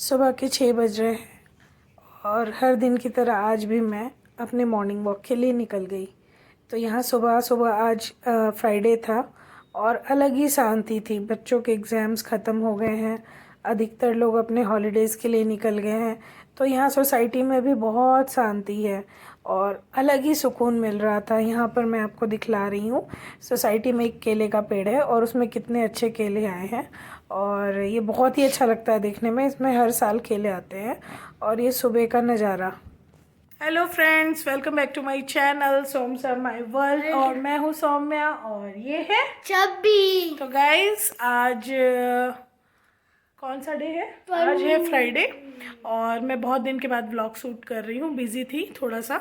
सुबह के 6 बज रहे हैं और हर दिन की तरह आज भी मैं अपने मॉर्निंग वॉक के लिए निकल गई। तो यहाँ सुबह सुबह आज फ्राइडे था और अलग ही शांति थी। बच्चों के एग्ज़ाम्स ख़त्म हो गए हैं, अधिकतर लोग अपने हॉलीडेज़ के लिए निकल गए हैं। तो यहाँ सोसाइटी में भी बहुत शांति है और अलग ही सुकून मिल रहा था। यहाँ पर मैं आपको दिखला रही हूँ, सोसाइटी में एक केले का पेड़ है और उसमें कितने अच्छे केले आए हैं और ये बहुत ही अच्छा लगता है देखने में। इसमें हर साल केले आते हैं और ये सुबह का नज़ारा। Hello friends, welcome back to my channel Som sir my world और मैं हूँ सौम्या और ये है चब्बी। तो गाइस आज कौन सा डे है? आज है फ्राइडे और मैं बहुत दिन के बाद व्लॉग शूट कर रही हूँ। बिज़ी थी थोड़ा सा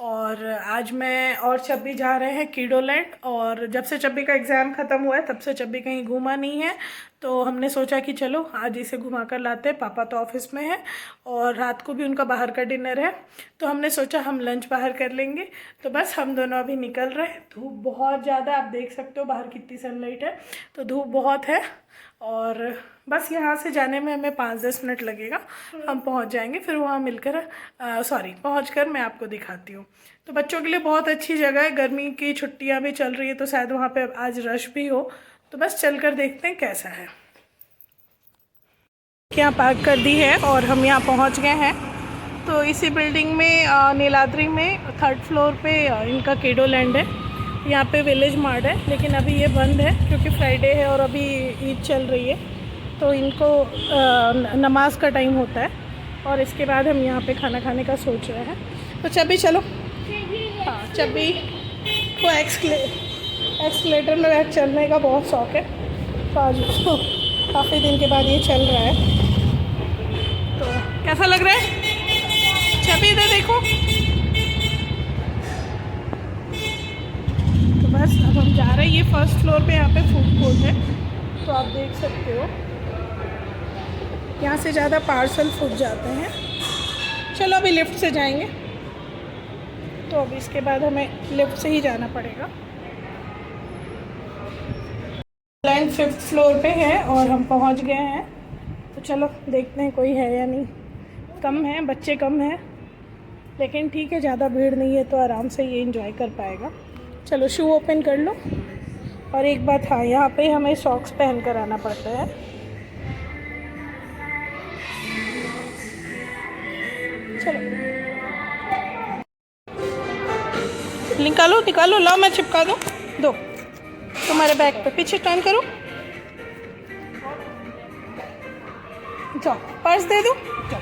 और आज मैं और चब्बी जा रहे हैं कीडोलैंड। और जब से चब्बी का एग्ज़ाम ख़त्म हुआ है तब से चब्बी कहीं घूमा नहीं है, तो हमने सोचा कि चलो आज इसे घुमा कर लाते हैं। पापा तो ऑफिस में है और रात को भी उनका बाहर का डिनर है, तो हमने सोचा हम लंच बाहर कर लेंगे। तो बस हम दोनों अभी निकल रहे हैं। धूप बहुत ज़्यादा, आप देख सकते हो बाहर कितनी सनलाइट है, तो धूप बहुत है और बस यहाँ से जाने में हमें 5-10 मिनट लगेगा। हम पहुँच जाएंगे, फिर वहाँ मिलकर पहुँच कर मैं आपको दिखाती हूँ। तो बच्चों के लिए बहुत अच्छी जगह है, गर्मी की छुट्टियाँ भी चल रही है तो शायद वहाँ पे आज रश भी हो, तो बस चलकर देखते हैं कैसा है। यहाँ पार्क कर दी है और हम यहाँ पहुँच गए हैं। तो इसी बिल्डिंग में नीलाद्री में 3rd फ्लोर पे इनका कीडोलैंड है। यहाँ पे विलेज मार्ट है लेकिन अभी ये बंद है क्योंकि फ्राइडे है और अभी ईद चल रही है, तो इनको नमाज का टाइम होता है और इसके बाद हम यहाँ पे खाना खाने का सोच रहे हैं। तो चब्बी चलो। हाँ, चब्बी को एक्सलेटर में चलने का बहुत शौक़ है, तो आज उसको काफ़ी दिन के बाद ये चल रहा है। तो कैसा लग रहा है चब्बी? इधर देखो। तो बस अब हम जा रहे हैं। ये 1st फ्लोर पे यहाँ पे फूड कोर्ट है, तो आप देख सकते हो यहाँ से ज़्यादा पार्सल फूड जाते हैं। चलो अभी लिफ्ट से जाएंगे, तो अब इसके बाद हमें लिफ्ट से ही जाना पड़ेगा। लैंड 5th फ्लोर पे है और हम पहुँच गए हैं। तो चलो देखते हैं कोई है या नहीं। कम है, बच्चे कम हैं, लेकिन ठीक है, ज़्यादा भीड़ नहीं है तो आराम से ये एंजॉय कर पाएगा। चलो शू ओपन कर लो। और एक बात, हाँ, यहाँ पे हमें सॉक्स पहन कर आना पड़ता है। चलो निकालो निकालो, लाओ मैं चिपका दूँ। दो तुम्हारे बैग पे, पीछे टर्न करो। जाओ पर्स दे दो। जाओ,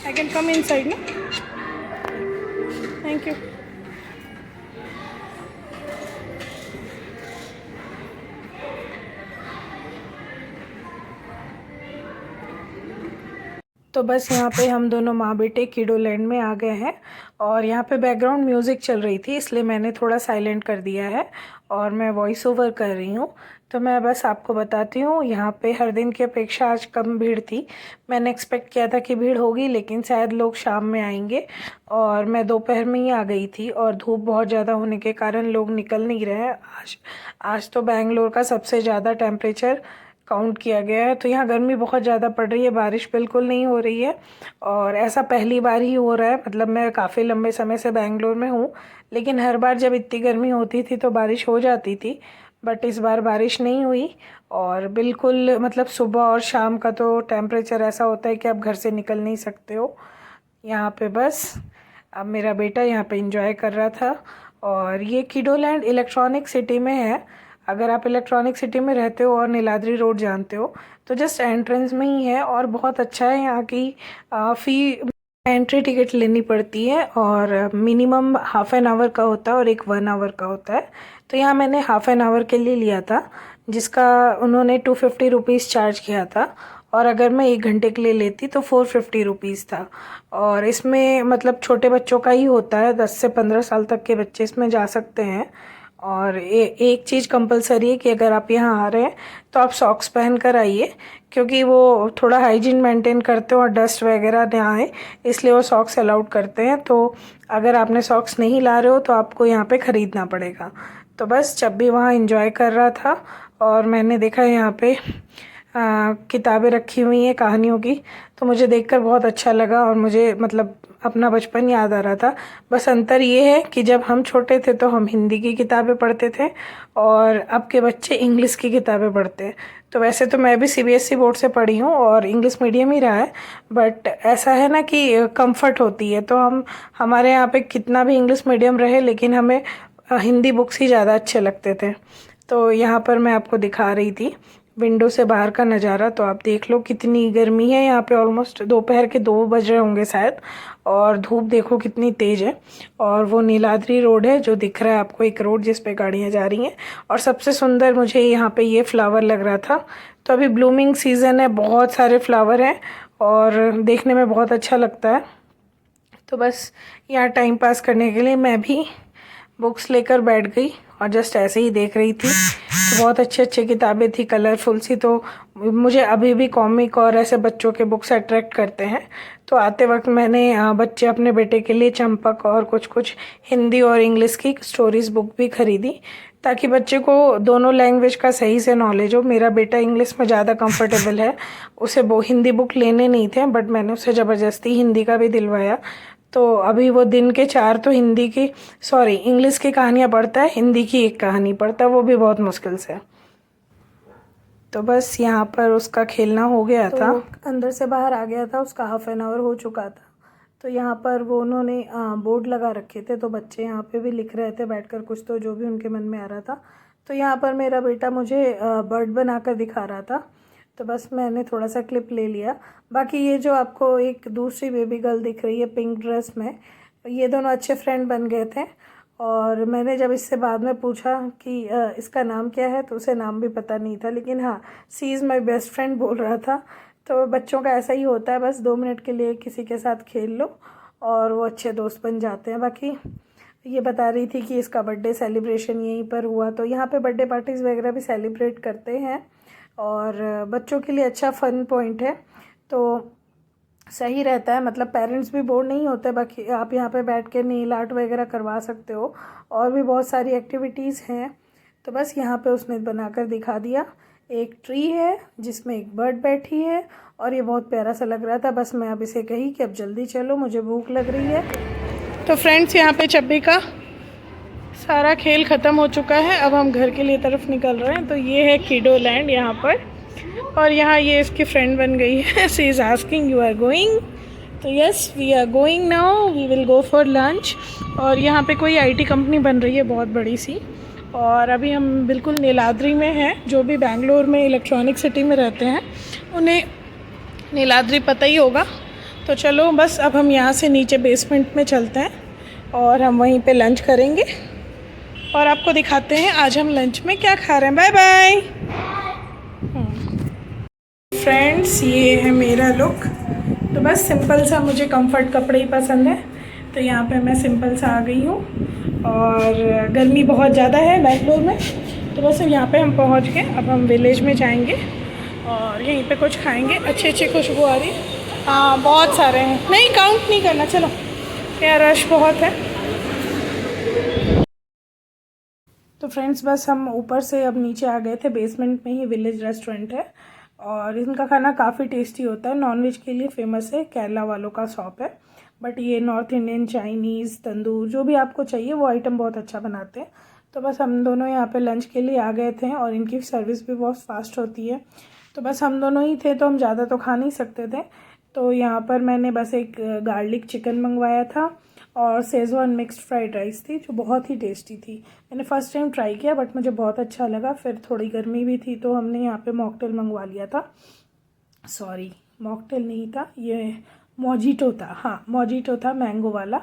I can come inside ना? Thank you. तो बस यहाँ पे हम दोनों माँ बेटे कीडोलैंड में आ गए हैं और यहाँ पे बैकग्राउंड म्यूज़िक चल रही थी इसलिए मैंने थोड़ा साइलेंट कर दिया है और मैं वॉइस ओवर कर रही हूँ। तो मैं बस आपको बताती हूँ, यहाँ पे हर दिन की अपेक्षा आज कम भीड़ थी। मैंने एक्सपेक्ट किया था कि भीड़ होगी, लेकिन शायद लोग शाम में आएंगे और मैं दोपहर में ही आ गई थी और धूप बहुत ज़्यादा होने के कारण लोग निकल नहीं रहे हैं। आज तो बेंगलोर का सबसे ज़्यादा टेम्परेचर काउंट किया गया है। तो यहाँ गर्मी बहुत ज़्यादा पड़ रही है, बारिश बिल्कुल नहीं हो रही है और ऐसा पहली बार ही हो रहा है। मतलब मैं काफ़ी लंबे समय से बेंगलोर में हूँ, लेकिन हर बार जब इतनी गर्मी होती थी तो बारिश हो जाती थी, बट इस बार बारिश नहीं हुई। और बिल्कुल मतलब सुबह और शाम का तो टेम्परेचर ऐसा होता है कि आप घर से निकल नहीं सकते हो। यहाँ पे बस अब मेरा बेटा यहाँ पे इंजॉय कर रहा था। और ये कीडोलैंड इलेक्ट्रॉनिक सिटी में है। अगर आप इलेक्ट्रॉनिक सिटी में रहते हो और नीलाद्री रोड जानते हो तो जस्ट एंट्रेंस में ही है और बहुत अच्छा है। यहाँ की फ़ी एंट्री टिकट लेनी पड़ती है और मिनिमम हाफ एन आवर का होता है और एक 1 आवर का होता है। तो यहाँ मैंने हाफ एन आवर के लिए लिया था, जिसका उन्होंने 250 रुपीज़ चार्ज किया था और अगर मैं 1 घंटे के लिए लेती तो 450 रुपीज़ था। और इसमें मतलब छोटे बच्चों का ही होता है, 10 से 15 साल तक के बच्चे इसमें जा सकते हैं। और एक चीज़ कंपलसरी है कि अगर आप यहाँ आ रहे हैं तो आप सॉक्स पहन कर आइए, क्योंकि वो थोड़ा हाइजीन मेंटेन करते हैं और डस्ट वगैरह ना आए, इसलिए वो सॉक्स अलाउड करते हैं। तो अगर आपने सॉक्स नहीं ला रहे हो तो आपको यहाँ पे ख़रीदना पड़ेगा। तो बस जब भी वहाँ इंजॉय कर रहा था और मैंने देखा यहाँ पे किताबें रखी हुई हैं कहानियों की, तो मुझे देखकर बहुत अच्छा लगा और मुझे मतलब अपना बचपन याद आ रहा था। बस अंतर ये है कि जब हम छोटे थे तो हम हिंदी की किताबें पढ़ते थे और अब के बच्चे इंग्लिश की किताबें पढ़ते हैं। तो वैसे तो मैं भी सीबीएसई बोर्ड से पढ़ी हूँ और इंग्लिश मीडियम ही रहा है, बट ऐसा है ना कि कंफर्ट होती है, तो हम हमारे यहाँ पे कितना भी इंग्लिश मीडियम रहे लेकिन हमें हिंदी बुक्स ही ज़्यादा अच्छे लगते थे। तो यहाँ पर मैं आपको दिखा रही थी विंडो से बाहर का नज़ारा, तो आप देख लो कितनी गर्मी है यहाँ पे। ऑलमोस्ट दोपहर के 2 बज रहे होंगे शायद, और धूप देखो कितनी तेज़ है। और वो नीलाद्री रोड है जो दिख रहा है आपको, एक रोड जिस पे गाड़ियाँ जा रही हैं। और सबसे सुंदर मुझे यहाँ पे ये फ्लावर लग रहा था। तो अभी ब्लूमिंग सीज़न है, बहुत सारे फ्लावर हैं और देखने में बहुत अच्छा लगता है। तो बस यहाँ टाइम पास करने के लिए मैं भी बुक्स लेकर बैठ गई और जस्ट ऐसे ही देख रही थी। तो बहुत अच्छी अच्छी किताबें थी, कलरफुल सी। तो मुझे अभी भी कॉमिक और ऐसे बच्चों के बुक्स अट्रैक्ट करते हैं। तो आते वक्त मैंने बच्चे अपने बेटे के लिए चंपक और कुछ कुछ हिंदी और इंग्लिश की स्टोरीज बुक भी खरीदी, ताकि बच्चे को दोनों लैंग्वेज का सही से नॉलेज हो। मेरा बेटा इंग्लिश में ज़्यादा कंफर्टेबल है, उसे वो हिंदी बुक लेने नहीं थे, बट मैंने उसे ज़बरदस्ती हिंदी का भी दिलवाया। तो अभी वो दिन के 4 तो इंग्लिश की कहानियाँ पढ़ता है, हिंदी की एक कहानी पढ़ता है, वो भी बहुत मुश्किल से। तो बस यहाँ पर उसका खेलना हो गया था, अंदर से बाहर आ गया था, उसका हाफ एन आवर हो चुका था। तो यहाँ पर वो उन्होंने बोर्ड लगा रखे थे, तो बच्चे यहाँ पे भी लिख रहे थे बैठकर कुछ, तो जो भी उनके मन में आ रहा था। तो यहाँ पर मेरा बेटा मुझे बर्ड बनाकर दिखा रहा था, तो बस मैंने थोड़ा सा क्लिप ले लिया। बाकी ये जो आपको एक दूसरी बेबी गर्ल दिख रही है पिंक ड्रेस में, ये दोनों अच्छे फ्रेंड बन गए थे। और मैंने जब इससे बाद में पूछा कि इसका नाम क्या है, तो उसे नाम भी पता नहीं था, लेकिन हाँ, सी इज़ माई बेस्ट फ्रेंड बोल रहा था। तो बच्चों का ऐसा ही होता है, बस 2 मिनट के लिए किसी के साथ खेल लो और वो अच्छे दोस्त बन जाते हैं। बाकी ये बता रही थी कि इसका बर्थडे सेलिब्रेशन यहीं पर हुआ, तो यहाँ पे बर्थडे पार्टीज़ वगैरह भी सेलिब्रेट करते हैं और बच्चों के लिए अच्छा फ़न पॉइंट है, तो सही रहता है। मतलब पेरेंट्स भी बोर नहीं होते। बाकी आप यहाँ पे बैठ के नेल आर्ट वगैरह करवा सकते हो, और भी बहुत सारी एक्टिविटीज़ हैं। तो बस यहाँ पे उसने बनाकर दिखा दिया। एक ट्री है जिसमें एक बर्ड बैठी है और ये बहुत प्यारा सा लग रहा था। बस मैं अब इसे कही कि अब जल्दी चलो, मुझे भूख लग रही है। तो फ्रेंड्स, यहाँ पे चब्बी का सारा खेल ख़त्म हो चुका है, अब हम घर के लिए तरफ निकल रहे हैं। तो ये है किडो लैंड यहाँ पर, और यहाँ ये इसकी फ्रेंड बन गई है। She is asking you are going, तो yes we are going now, we will go for lunch. और यहाँ पे कोई आईटी कंपनी बन रही है बहुत बड़ी सी, और अभी हम बिल्कुल नीलाद्री में हैं। जो भी बेंगलोर में इलेक्ट्रॉनिक सिटी में रहते हैं उन्हें नीलाद्री पता ही होगा। तो चलो बस अब हम यहाँ से नीचे बेसमेंट में चलते हैं और हम वहीं पे लंच करेंगे और आपको दिखाते हैं आज हम लंच में क्या खा रहे हैं। बाय बाय फ्रेंड्स, ये है मेरा लुक। तो बस सिंपल सा, मुझे कंफर्ट कपड़े ही पसंद है, तो यहाँ पे मैं सिंपल सा आ गई हूँ। और गर्मी बहुत ज़्यादा है बेंगलोर में, तो बस यहाँ पे हम पहुँच गए। अब हम विलेज में जाएंगे और यहीं पे कुछ खाएंगे। अच्छी अच्छी खुशबू आ रही। हाँ, बहुत सारे हैं, नहीं काउंट नहीं करना, चलो। यहाँ रश बहुत है। तो फ्रेंड्स, बस हम ऊपर से अब नीचे आ गए थे। बेसमेंट में ही विलेज रेस्टोरेंट है और इनका खाना काफ़ी टेस्टी होता है। नॉनवेज के लिए फेमस है, केरला वालों का शॉप है, बट ये नॉर्थ इंडियन, चाइनीज़, तंदूर जो भी आपको चाहिए वो आइटम बहुत अच्छा बनाते हैं। तो बस हम दोनों यहाँ पे लंच के लिए आ गए थे और इनकी सर्विस भी बहुत फास्ट होती है। तो बस हम दोनों ही थे, तो हम ज़्यादा तो खा नहीं सकते थे। तो यहाँ पर मैंने बस एक गार्लिक चिकन मंगवाया था और शेज़वान मिक्स्ड फ्राइड राइस थी, जो बहुत ही टेस्टी थी। मैंने फ़र्स्ट टाइम ट्राई किया बट मुझे बहुत अच्छा लगा। फिर थोड़ी गर्मी भी थी तो हमने यहाँ पे मॉकटेल मंगवा लिया था। सॉरी, मॉकटेल नहीं था, ये मोजिटो था। हाँ, मोजिटो था, मैंगो वाला।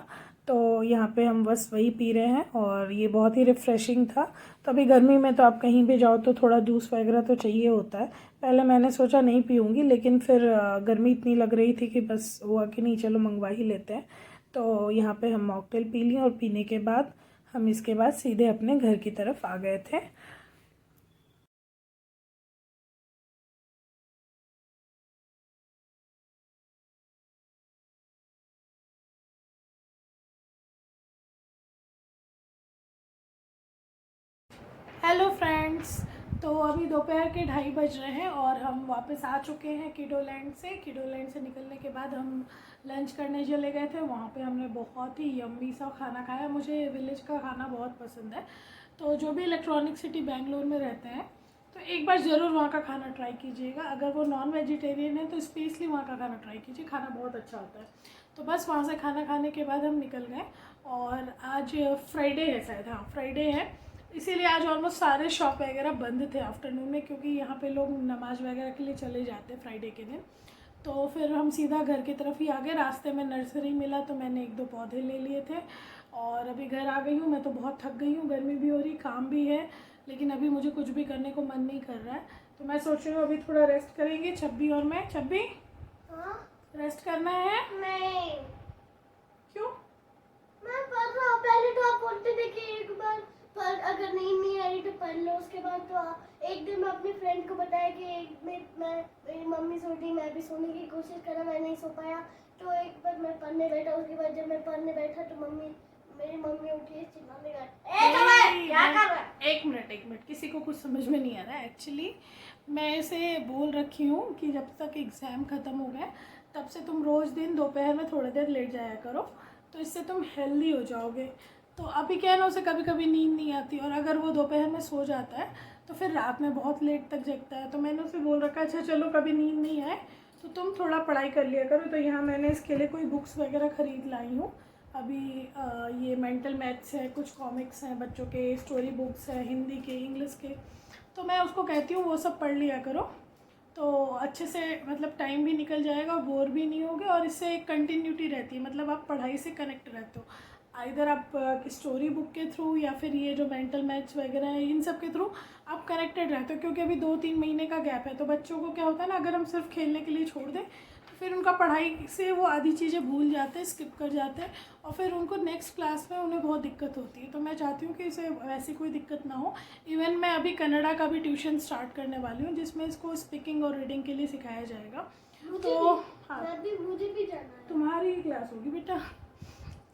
तो यहाँ पे हम बस वही पी रहे हैं और ये बहुत ही रिफ़्रेशिंग था। तो अभी गर्मी में तो आप कहीं भी जाओ तो थोड़ा जूस वगैरह तो चाहिए होता है। पहले मैंने सोचा नहीं पीऊँगी, लेकिन फिर गर्मी इतनी लग रही थी कि बस हुआ कि नहीं, चलो मंगवा ही लेते हैं। तो यहाँ पे हम मॉकटेल पी लिए और पीने के बाद हम इसके बाद सीधे अपने घर की तरफ आ गए थे। हेलो फ्रेंड्स, तो अभी दोपहर के 2:30 बज रहे हैं और हम वापस आ चुके हैं किडोलैंड से। किडोलैंड से निकलने के बाद हम लंच करने चले गए थे। वहाँ पे हमने बहुत ही यम्मी सा खाना खाया। मुझे विलेज का खाना बहुत पसंद है, तो जो भी इलेक्ट्रॉनिक सिटी बेंगलोर में रहते हैं तो एक बार ज़रूर वहाँ का खाना ट्राई कीजिएगा। अगर वो नॉन वेजिटेरियन है तो स्पेशली वहाँ का खाना ट्राई कीजिए, खाना बहुत अच्छा होता है। तो बस वहाँ से खाना खाने के बाद हम निकल गए। और आज फ्राइडे है शायद, हाँ फ्राइडे है, इसीलिए आज ऑलमोस्ट सारे शॉप वगैरह बंद थे आफ्टरनून में, क्योंकि यहाँ पे लोग नमाज वगैरह के लिए चले जाते हैं फ्राइडे के दिन। तो फिर हम सीधा घर की तरफ ही आ गए। रास्ते में नर्सरी मिला तो मैंने 1-2 पौधे ले लिए थे और अभी घर आ गई हूँ। मैं तो बहुत थक गई हूँ, गर्मी भी हो रही, काम भी है, लेकिन अभी मुझे कुछ भी करने को मन नहीं कर रहा है। तो मैं सोच रही हूँ अभी थोड़ा रेस्ट करेंगे छब्बी और मैं। छब्बी रेस्ट करना है? नहीं। क्यों? मैं पढ़ रहा हूँ। पहले तो आप बोलते थे कि एक बार पर अगर नींद नहीं आई तो पढ़ लो। उसके बाद तो एक दिन मैं अपनी फ्रेंड को बताया कि मेरी मम्मी सो रही, मैं भी सोने की कोशिश करा, मैं नहीं सो पाया। तो एक बार मैं पढ़ने बैठा, उसके बाद जब मैं पढ़ने बैठा तो मेरी मम्मी उठी चिल्लाने लगी, क्या कर रहा है? एक मिनट, किसी को कुछ समझ में नहीं आ रहा है। एक्चुअली मैं इसे बोल रखी हूँ कि जब तक एग्ज़ाम ख़त्म हो गए तब से तुम रोज़ दिन दोपहर में थोड़ी देर लेट जाया करो, तो इससे तुम हेल्दी हो जाओगे। तो अभी क्या है ना, उसे कभी कभी नींद नहीं आती और अगर वो दोपहर में सो जाता है तो फिर रात में बहुत लेट तक जगता है। तो मैंने उसे बोल रखा अच्छा चलो कभी नींद नहीं आए तो तुम थोड़ा पढ़ाई कर लिया करो। तो यहाँ मैंने इसके लिए कोई बुक्स वगैरह ख़रीद लाई हूँ। अभी ये मेंटल मैथ्स है, कुछ कॉमिक्स हैं बच्चों के, स्टोरी बुक्स हैं हिंदी के, इंग्लिश के। तो मैं उसको कहती हूँ वो सब पढ़ लिया करो, तो अच्छे से मतलब टाइम भी निकल जाएगा, बोर भी नहीं होगे और इससे एक कंटिन्यूटी रहती है, मतलब आप पढ़ाई से कनेक्ट रहते हो। आइदर आप स्टोरी बुक के थ्रू या फिर ये जो मेंटल मैथ्स वगैरह है इन सब के थ्रू आप कनेक्टेड रहते हो। क्योंकि अभी 2-3 महीने का गैप है, तो बच्चों को क्या होता है ना, अगर हम सिर्फ खेलने के लिए छोड़ दें तो फिर उनका पढ़ाई से वो आधी चीज़ें भूल जाते हैं, स्किप कर जाते हैं और फिर उनको नेक्स्ट क्लास में उन्हें बहुत दिक्कत होती है। तो मैं चाहती हूँ कि इसे वैसी कोई दिक्कत ना हो। इवन मैं अभी कन्नड़ा का भी ट्यूशन स्टार्ट करने वाली हूँ जिसमें इसको स्पीकिंग और रीडिंग के लिए सिखाया जाएगा। तो हाँ, मुझे भी जाना है। तुम्हारी क्लास होगी बेटा,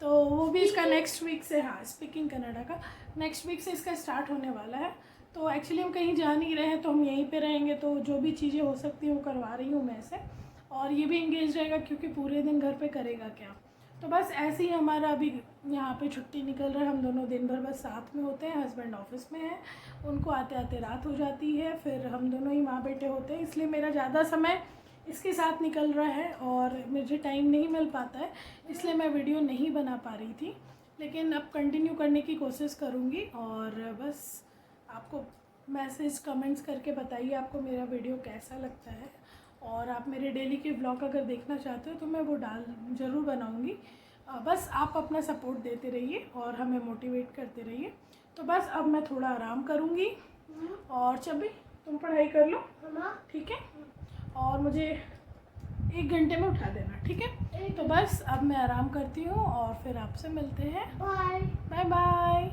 तो वो भी इसका नेक्स्ट वीक से, हाँ स्पीकिंग कन्नड़ा का नेक्स्ट वीक से इसका स्टार्ट होने वाला है। तो एक्चुअली हम कहीं जा नहीं रहे हैं, तो हम यहीं पे रहेंगे, तो जो भी चीज़ें हो सकती हैं वो करवा रही हूँ मैं इसे। और ये भी इंगेज रहेगा क्योंकि पूरे दिन घर पे करेगा क्या। तो बस ऐसे ही हमारा अभी यहाँ पे छुट्टी निकल रहा है। हम दोनों दिन भर बस साथ में होते हैं। हस्बैंड ऑफिस में है, उनको आते आते रात हो जाती है, फिर हम दोनों ही माँ बेटे होते हैं, इसलिए मेरा ज़्यादा समय इसके साथ निकल रहा है और मुझे टाइम नहीं मिल पाता है, इसलिए मैं वीडियो नहीं बना पा रही थी। लेकिन अब कंटिन्यू करने की कोशिश करूँगी। और बस आपको मैसेज कमेंट्स करके बताइए आपको मेरा वीडियो कैसा लगता है। और आप मेरे डेली के ब्लॉग अगर देखना चाहते हो तो मैं वो ज़रूर बनाऊँगी। बस आप अपना सपोर्ट देते रहिए और हमें मोटिवेट करते रहिए। तो बस अब मैं थोड़ा आराम करूँगी और चबी तुम पढ़ाई कर लो, ठीक है, और मुझे 1 घंटे में उठा देना, ठीक है। तो बस अब मैं आराम करती हूँ और फिर आपसे मिलते हैं। Bye bye bye.